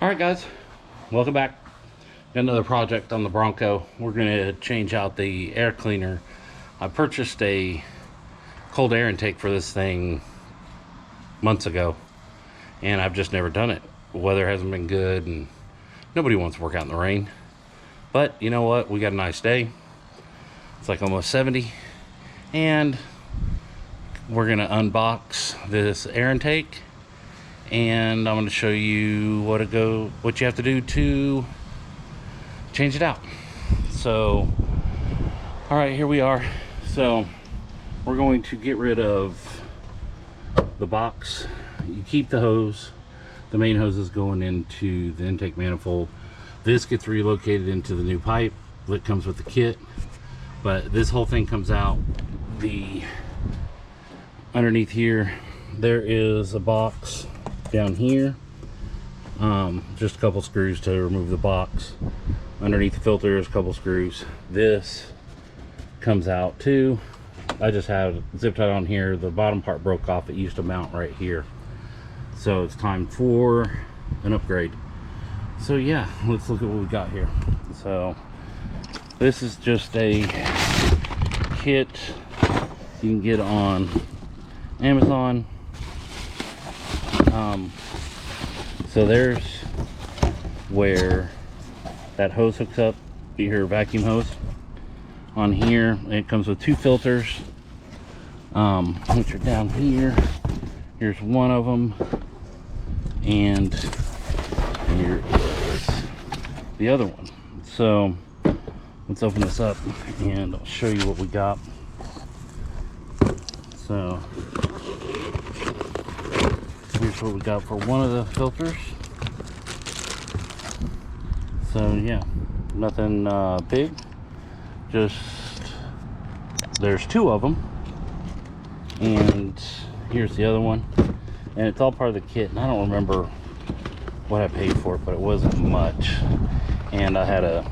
Alright guys, welcome back. Got another project on the Bronco. We're going to change out the air cleaner. I purchased a cold air intake for this thing months ago, and I've just never done it. The weather hasn't been good, and nobody wants to work out in the rain. But you know what? We got a nice day. It's like almost 70, and we're going to unbox this air intake, and I'm going to show you what you have to do to change it out. So all right, here we are. So we're going to get rid of the box. You keep the hose. The main hose is going into the intake manifold. This gets relocated into the new pipe that comes with the kit, but this whole thing comes out. The underneath here there is a box down here, just a couple screws to remove the box. Underneath the filter is a couple screws. This comes out too. I just have zip tied on here. The bottom part broke off. It used to mount right here, so it's time for an upgrade. So yeah, let's look at what we got here. So this is just a kit you can get on Amazon. So there's where that hose hooks up, your vacuum hose. On here it comes with two filters, which are down here. Here's one of them, and here is the other one. So let's open this up and I'll show you what we got. So here's what we got for one of the filters. So yeah, nothing big, just there's two of them, and here's the other one, and it's all part of the kit. And I don't remember what I paid for it, but it wasn't much, and I had a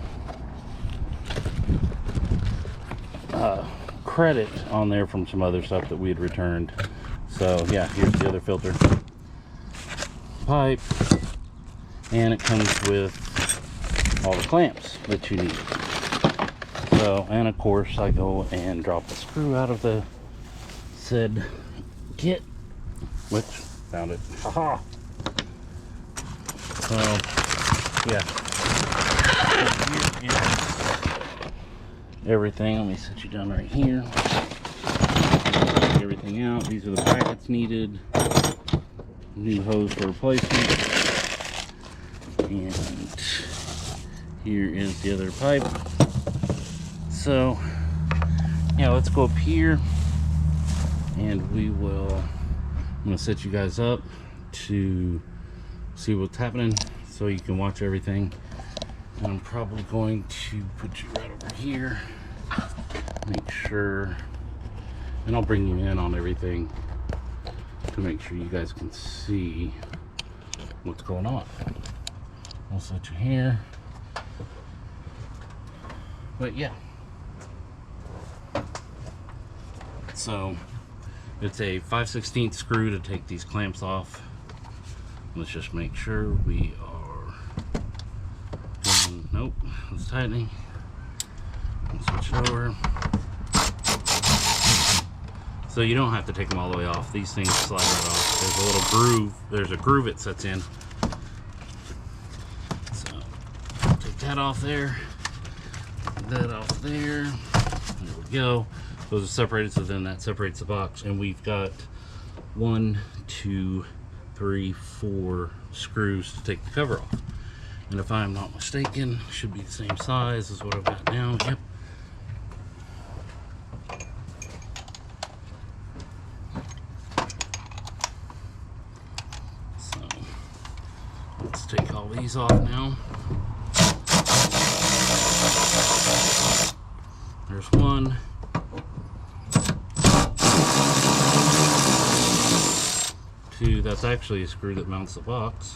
credit on there from some other stuff that we had returned. So yeah, here's the other filter pipe, and it comes with all the clamps that you need. So, and of course I go and drop the screw out of the said kit, which found it. Haha. So yeah, here is everything. Let me set you down right here. Take everything out. These are the brackets needed. New hose for replacement, and here is the other pipe. So yeah, let's go up here and we will, I'm gonna set you guys up to see what's happening so you can watch everything. And I'm probably going to put you right over here, make sure, and I'll bring you in on everything to make sure you guys can see what's going on. I'll set you here. But yeah, so it's a 5/16 screw to take these clamps off. Let's just make sure we are doing, nope, it's tightening. Let's switch it over. So you don't have to take them all the way off. These things slide right off. There's a little groove. There's a groove it sets in. So take that off there. That off there. There we go. Those are separated, so then that separates the box. And we've got 1, 2, 3, 4 screws to take the cover off. And if I'm not mistaken, should be the same size as what I've got now. Yep. Let's take all these off now. There's one. Two, that's actually a screw that mounts the box.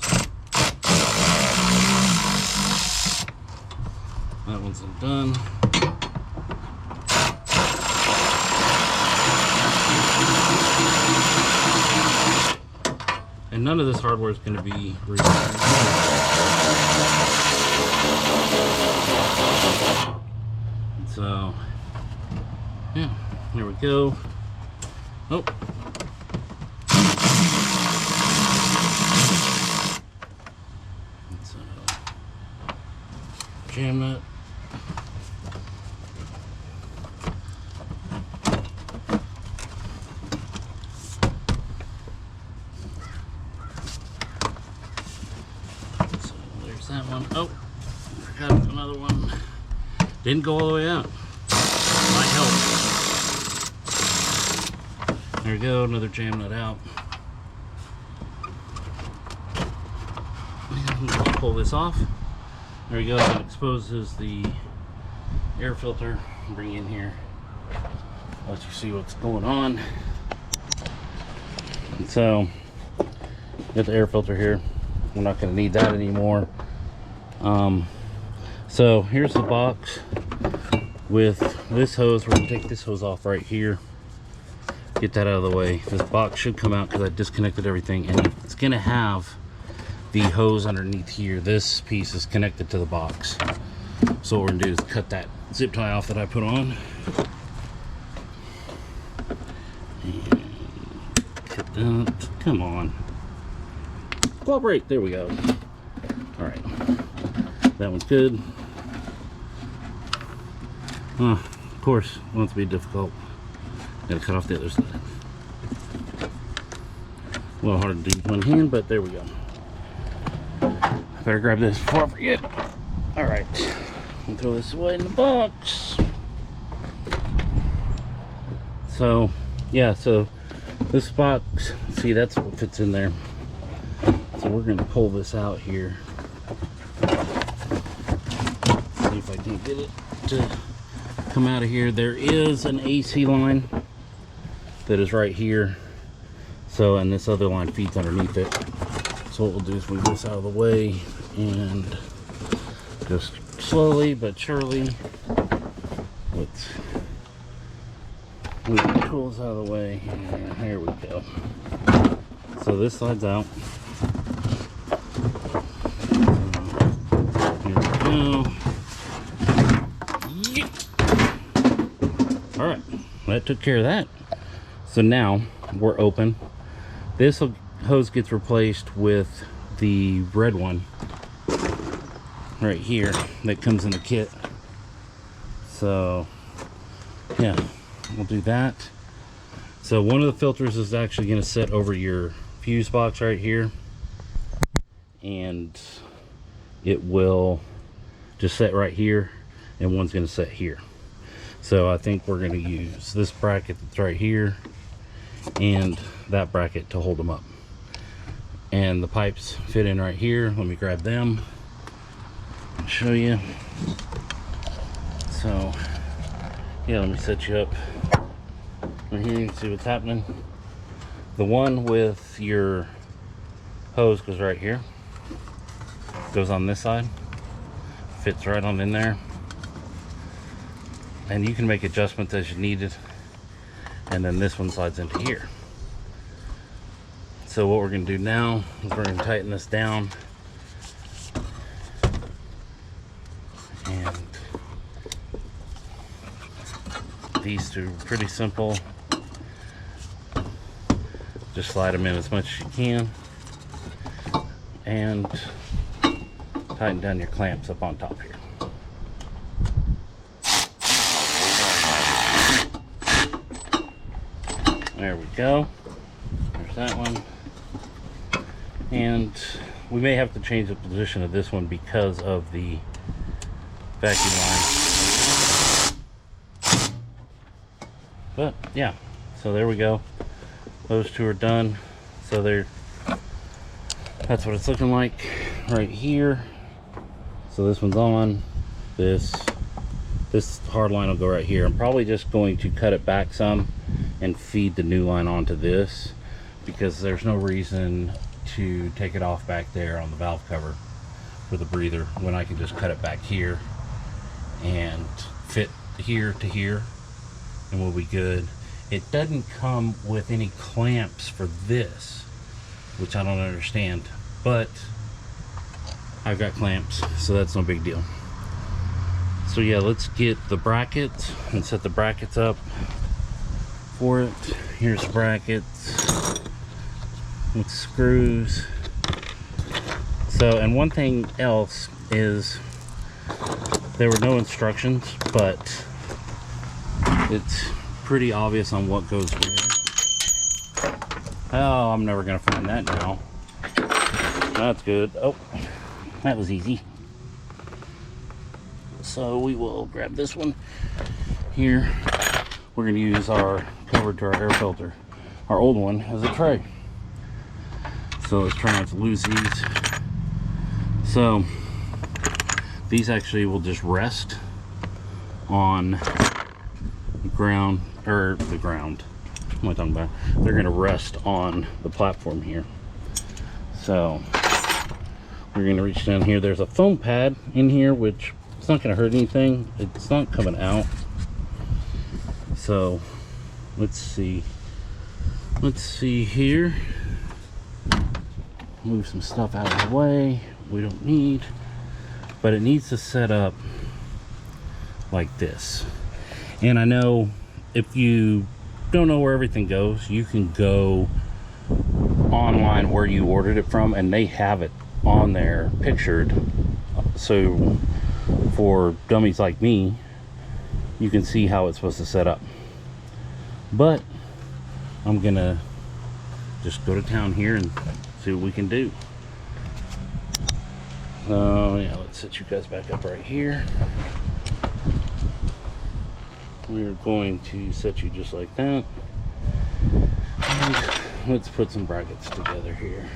That one's done. And none of this hardware is going to be removed. So, yeah, there we go. Oh. So, jam that. So, there's that one. Oh, forgot another one. Didn't go all the way out. Might help. There we go, another jam nut out. And just pull this off. There we go, that exposes the air filter. Bring in here, let you see what's going on. And so, got the air filter here. We're not going to need that anymore. So here's the box with this hose. We're going to take this hose off right here. Get that out of the way. This box should come out because I disconnected everything, and it's going to have the hose underneath here. This piece is connected to the box. So what we're going to do is cut that zip tie off that I put on. And cut that. Come on. Cooperate. There we go. All right. That one's good. Of course, it wants to be difficult. Gotta cut off the other side. A little hard to do with one hand, but there we go. Better grab this before I forget. All right, I'll throw this away in the box. So, yeah, so this box, see, that's what fits in there. So we're gonna pull this out here. See if I can get it to come out of here. There is an AC line that is right here. So, and this other line feeds underneath it. So what we'll do is move this out of the way and just slowly but surely let's move the tools out of the way. And there we go. So this slides out. Here we go. All right, that took care of that. So now we're open. This hose gets replaced with the red one right here that comes in the kit. So yeah, we'll do that. So one of the filters is actually going to sit over your fuse box right here, and it will just sit right here, and one's going to sit here. So I think we're going to use this bracket that's right here and that bracket to hold them up. And the pipes fit in right here. Let me grab them and show you. So yeah, let me set you up right here. You can see what's happening. The one with your hose goes right here, goes on this side, fits right on in there. And you can make adjustments as you need it. And then this one slides into here. So what we're going to do now is we're going to tighten this down. And these two are pretty simple. Just slide them in as much as you can. And tighten down your clamps up on top here. There we go. There's that one. And we may have to change the position of this one because of the vacuum line. But yeah, so there we go. Those two are done. So that's what it's looking like right here. So this one's on. This hard line will go right here. I'm probably just going to cut it back some and feed the new line onto this, because there's no reason to take it off back there on the valve cover for the breather when I can just cut it back here and fit here to here and we'll be good. It doesn't come with any clamps for this. which I don't understand, but I've got clamps, so that's no big deal. So yeah, let's get the brackets and set the brackets up for it. Here's the brackets with screws. So, and one thing else is there were no instructions, but it's pretty obvious on what goes where. Oh, I'm never gonna find that now. That's good. Oh, that was easy. So we will grab this one here. We're going to use our cover to our air filter, our old one, as a tray. So let's try not to lose these. So these actually will just rest on the ground, or the ground. What am I talking about? They're going to rest on the platform here. So we're going to reach down here. There's a foam pad in here, which it's not going to hurt anything. It's not coming out. So let's see here. Move some stuff out of the way we don't need, but it needs to set up like this. And I know if you don't know where everything goes, you can go online where you ordered it from and they have it on there pictured, so for dummies like me, you can see how it's supposed to set up. But I'm gonna just go to town here and see what we can do. Yeah, let's set you guys back up right here. We're going to set you just like that. And let's put some brackets together here.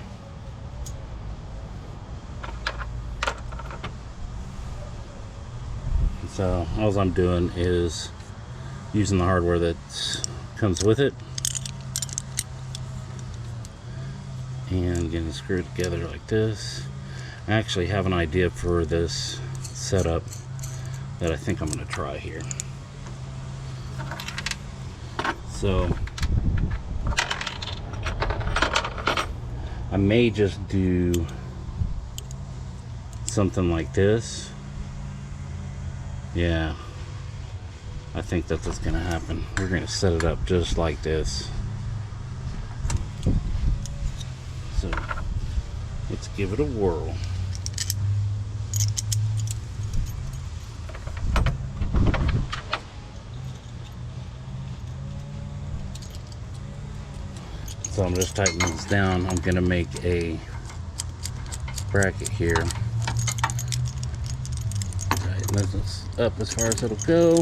So all I'm doing is using the hardware that comes with it and getting it screwed together like this. I actually have an idea for this setup that I think I'm going to try here. So I may just do something like this. Yeah, I think that's what's gonna happen. We're gonna set it up just like this. So let's give it a whirl. So I'm just tightening this down. I'm gonna make a bracket here. This up as far as it'll go.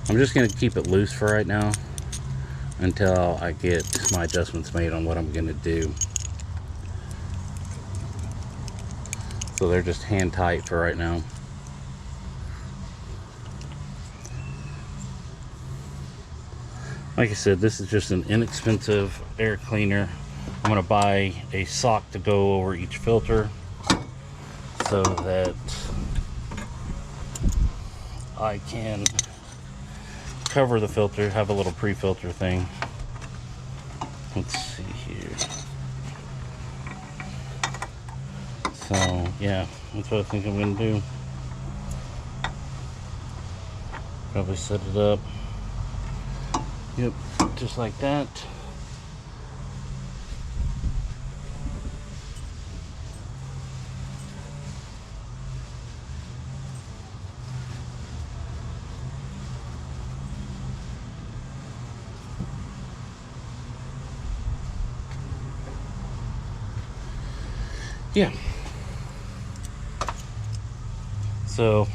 I'm just going to keep it loose for right now until I get my adjustments made on what I'm going to do. So they're just hand tight for right now. Like I said, this is just an inexpensive air cleaner. I'm going to buy a sock to go over each filter so that I can cover the filter, have a little pre-filter thing. Let's see here. So yeah, that's what I think I'm gonna do. Probably set it up. Yep, just like that. Yeah. So,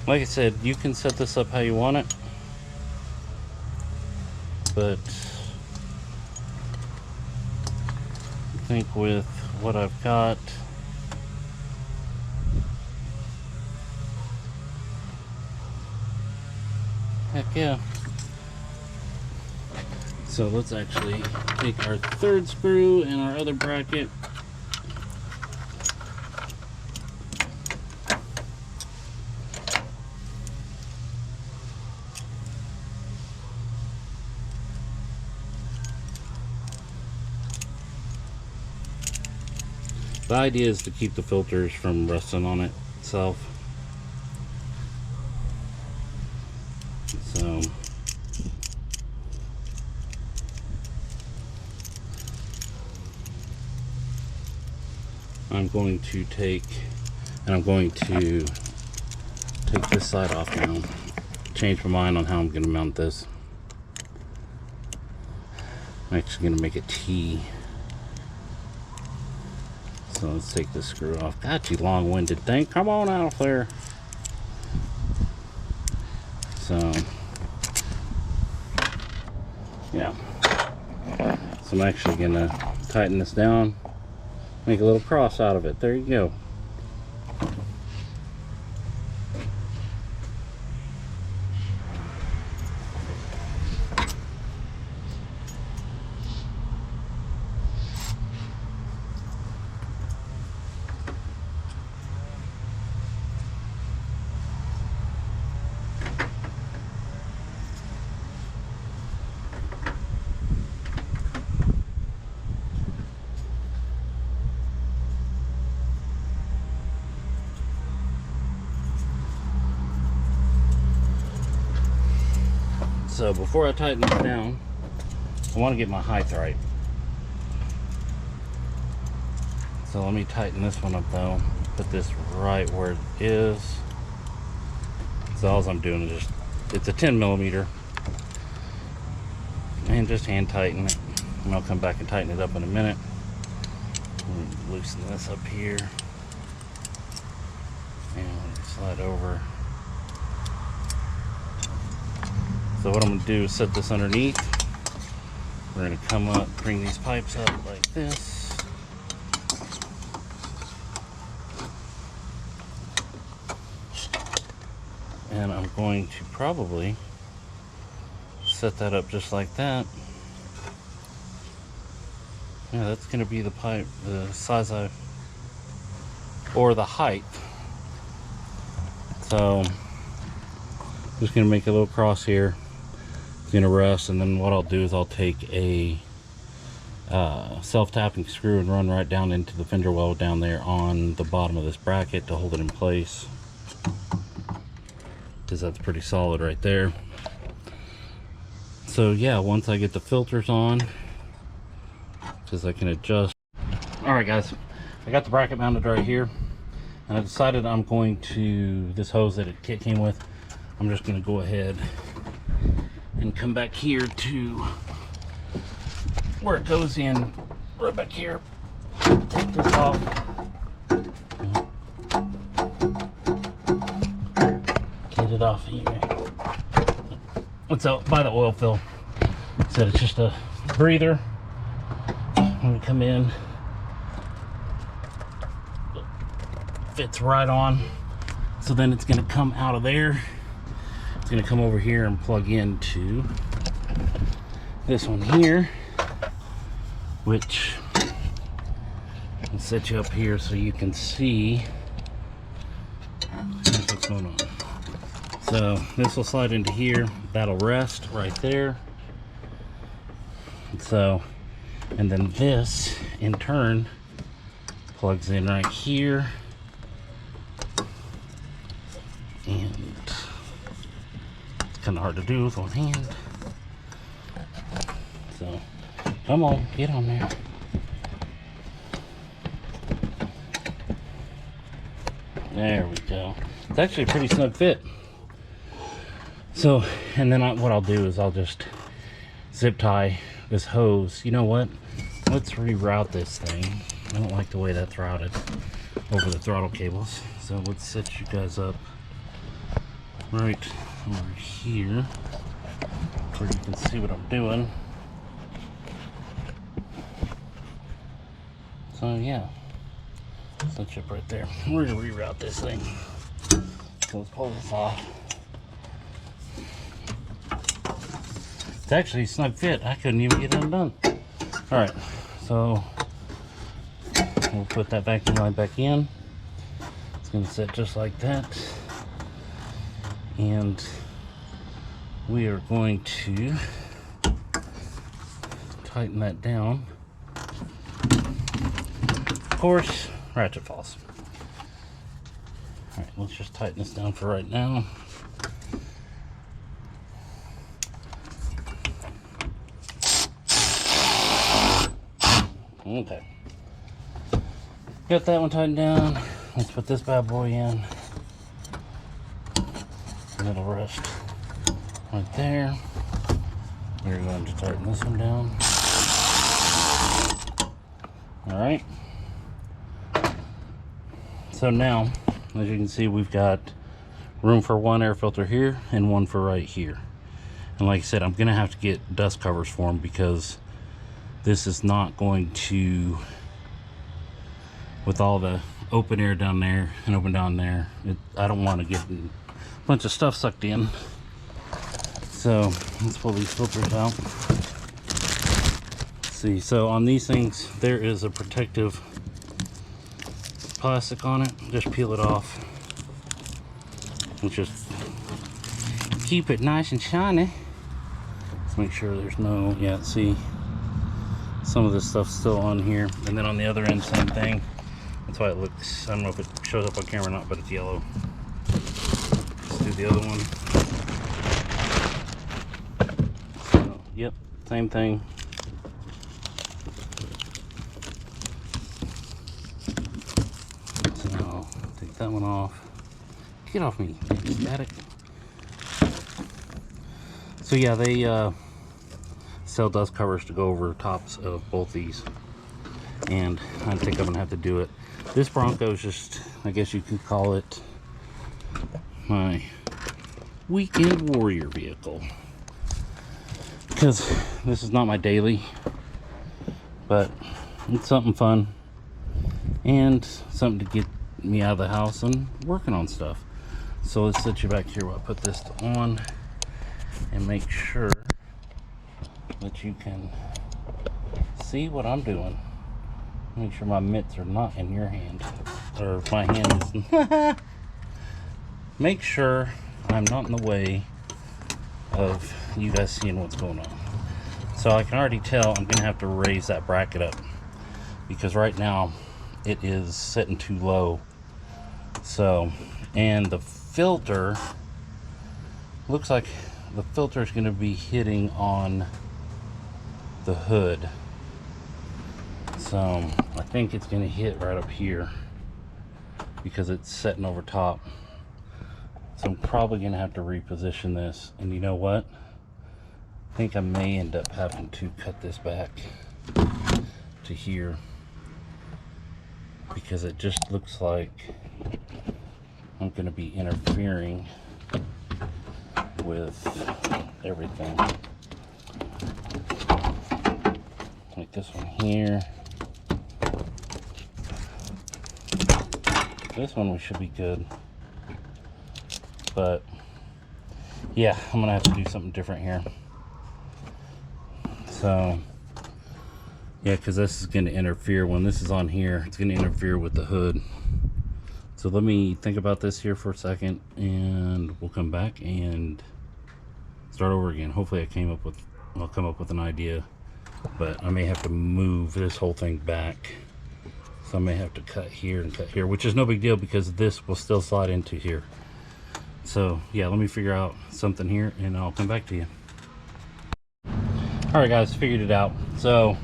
like I said, you can set this up how you want it, but I think with what I've got, heck yeah. So let's actually take our third screw and our other bracket. The idea is to keep the filters from rusting on it itself. So I'm going to take this side off now. Change my mind on how I'm going to mount this. I'm actually going to make a T. So let's take this screw off. God, you long-winded thing. Come on out there. So, yeah. So I'm actually going to tighten this down. Make a little cross out of it. There you go. So before I tighten this down, I want to get my height right. So let me tighten this one up though. Put this right where it is. So all I'm doing is it's a 10 millimeter. And just hand tighten it. And I'll come back and tighten it up in a minute. Loosen this up here. And slide over. So what I'm going to do is set this underneath. We're going to come up, bring these pipes up like this. And I'm going to probably set that up just like that. Yeah, that's going to be the pipe, the size or the height. So I'm just going to make a little cross here. Going to rest, and then what I'll do is I'll take a self-tapping screw and run right down into the fender well down there on the bottom of this bracket to hold it in place, because that's pretty solid right there. So yeah, once I get the filters on, because I can adjust. Alright guys, I got the bracket mounted right here, and I decided I'm going to, this hose that it came with, I'm just going to go ahead and come back here to where it goes in, right back here. Take this off. Get it off here. It's out by the oil fill. Said it's just a breather. When we come in, fits right on. So then it's going to come out of there. Going to come over here and plug into this one here, which I'll set you up here so you can see what's going on. So this will slide into here, that'll rest right there. So, and then this in turn plugs in right here, and kind of hard to do with one hand. So come on, get on there. There we go. It's actually a pretty snug fit. So, and then what I'll do is I'll just zip tie this hose. You know what? Let's reroute this thing. I don't like the way that's routed over the throttle cables. So let's set you guys up right over here where you can see what I'm doing. So yeah, set you up right there. We're gonna reroute this thing. So let's pull this off. It's actually a snug fit. I couldn't even get it undone. All right, so we'll put that vacuum line back in. It's gonna sit just like that. And we are going to tighten that down. Of course, ratchet falls. All right, let's just tighten this down for right now. Okay, got that one tightened down. Let's put this bad boy in, and it'll rest right there. We're going to tighten this one down. All right, so now, as you can see, we've got room for one air filter here and one for right here. And like I said, I'm gonna have to get dust covers for them because this is not going to, with all the open air down there and open down there, I don't want to get a bunch of stuff sucked in. So let's pull these filters out. See, so on these things there is a protective plastic on it. Just peel it off and just keep it nice and shiny. Let's make sure there's no, yeah, see, some of this stuff's still on here. And then on the other end, same thing. That's why it looks, I don't know if it shows up on camera or not, but it's yellow. Let's do the other one. So, yep, same thing. That one off. Get off me, static. So yeah, they sell dust covers to go over tops of both these, and I think I'm gonna have to do it. This Bronco is just, I guess you could call it my weekend warrior vehicle, because this is not my daily, but it's something fun and something to get me out of the house and working on stuff. So let's set you back here while I put this on and make sure that you can see what I'm doing. Make sure my mitts are not in your hand, or my hand is. Make sure I'm not in the way of you guys seeing what's going on. So I can already tell I'm gonna have to raise that bracket up, because right now it is sitting too low. So, and the filter looks like the filter is going to be hitting on the hood. So I think it's going to hit right up here because it's setting over top. So I'm probably going to have to reposition this. And you know what? I think I may end up having to cut this back to here, because it just looks like I'm going to be interfering with everything. Like this one here. This one we should be good. But yeah, I'm going to have to do something different here. So yeah, because this is going to interfere. When this is on here, it's going to interfere with the hood. So let me think about this here for a second, and we'll come back and start over again. Hopefully I'll come up with an idea, but I may have to move this whole thing back. So I may have to cut here and cut here, which is no big deal because this will still slide into here. So yeah, let me figure out something here and I'll come back to you. All right guys, figured it out. So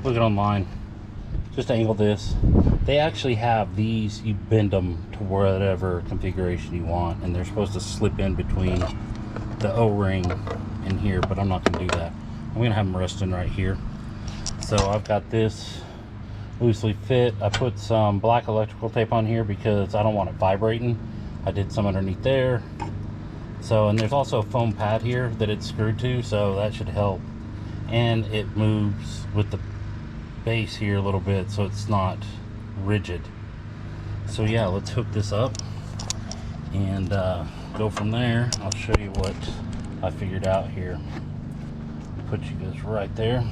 looking online, just angle this. They actually have these, you bend them to whatever configuration you want, and they're supposed to slip in between the O-ring in here, but I'm not going to do that. I'm going to have them resting right here. So I've got this loosely fit. I put some black electrical tape on here because I don't want it vibrating. I did some underneath there. So, and there's also a foam pad here that it's screwed to, so that should help. And it moves with the base here a little bit, so it's not rigid. So yeah, let's hook this up and go from there. I'll show you what I figured out here. Put you guys right there.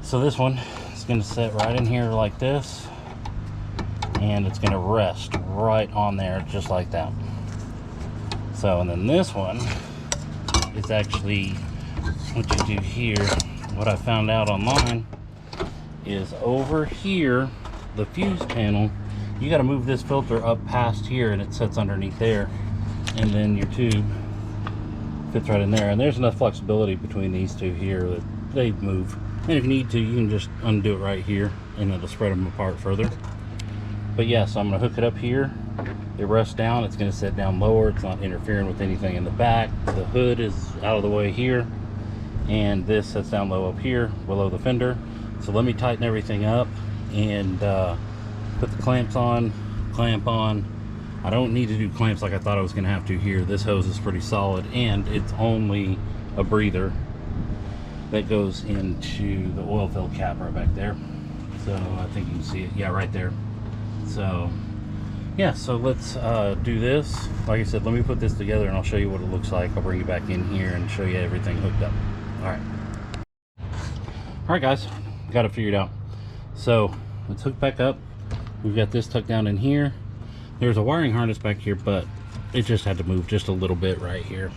So this one is going to sit right in here like this, and it's going to rest right on there just like that. So, and then this one is actually what you do here. What I found out online is over here the fuse panel, you got to move this filter up past here, and it sits underneath there, and then your tube fits right in there. And there's enough flexibility between these two here that they move. And if you need to, you can just undo it right here, and it'll spread them apart further. But yeah, so I'm going to hook it up here. It rests down. It's going to sit down lower. It's not interfering with anything in the back. The hood is out of the way here, and this sits down low up here below the fender. So let me tighten everything up and put the clamps on, clamp on. I don't need to do clamps like I thought I was going to have to here. This hose is pretty solid, and it's only a breather that goes into the oil fill cap right back there. So I think you can see it. Yeah, right there. So yeah, so let's do this. Like I said, let me put this together and I'll show you what it looks like. I'll bring you back in here and show you everything hooked up. All right guys, got it figured out. So let's hook back up. We've got this tucked down in here. There's a wiring harness back here, but it just had to move just a little bit right here.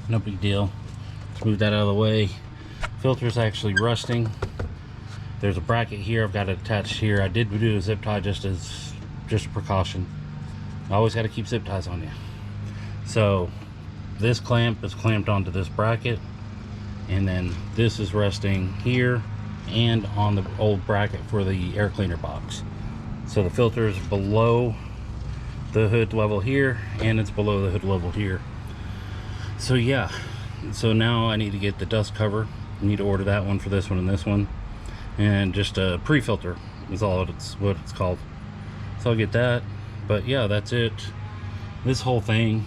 No big deal. Let's move that out of the way. Filter's actually rusting. There's a bracket here I've got it attached here. I did do a zip tie just a precaution. I always got to keep zip ties on you. So this clamp is clamped onto this bracket, and then this is resting here and on the old bracket for the air cleaner box. So the filter is below the hood level here, and it's below the hood level here. So yeah, so now I need to get the dust cover. I need to order that one for this one and this one, and just a pre-filter is all what it's called. So I'll get that. But yeah, that's it. This whole thing,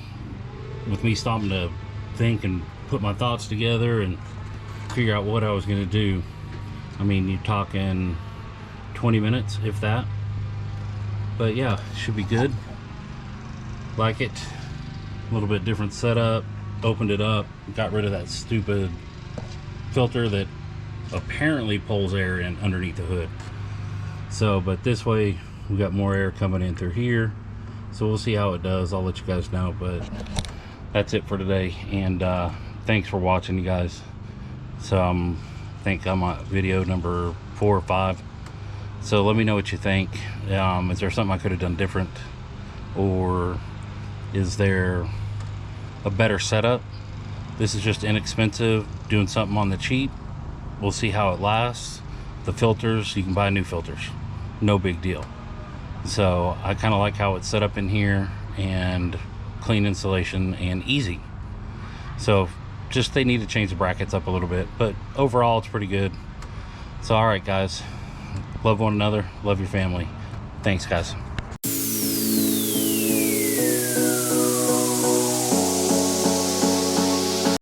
with me stopping to think and put my thoughts together and figure out what I was going to do, I mean, you're talking 20 minutes, if that. But yeah, it should be good. Like it. A little bit different setup. Opened it up, got rid of that stupid filter that apparently pulls air in underneath the hood. So, but this way we got more air coming in through here. So we'll see how it does. I'll let you guys know. But that's it for today. And thanks for watching, you guys. So I think I'm on video number 4 or 5. So let me know what you think. Is there something I could have done different, or is there a better setup? This is just inexpensive, doing something on the cheap. We'll see how it lasts. The filters, you can buy new filters, no big deal. So I kind of like how it's set up in here, and clean installation and easy. So just they need to change the brackets up a little bit, but overall it's pretty good. So all right guys, love one another, love your family. Thanks guys.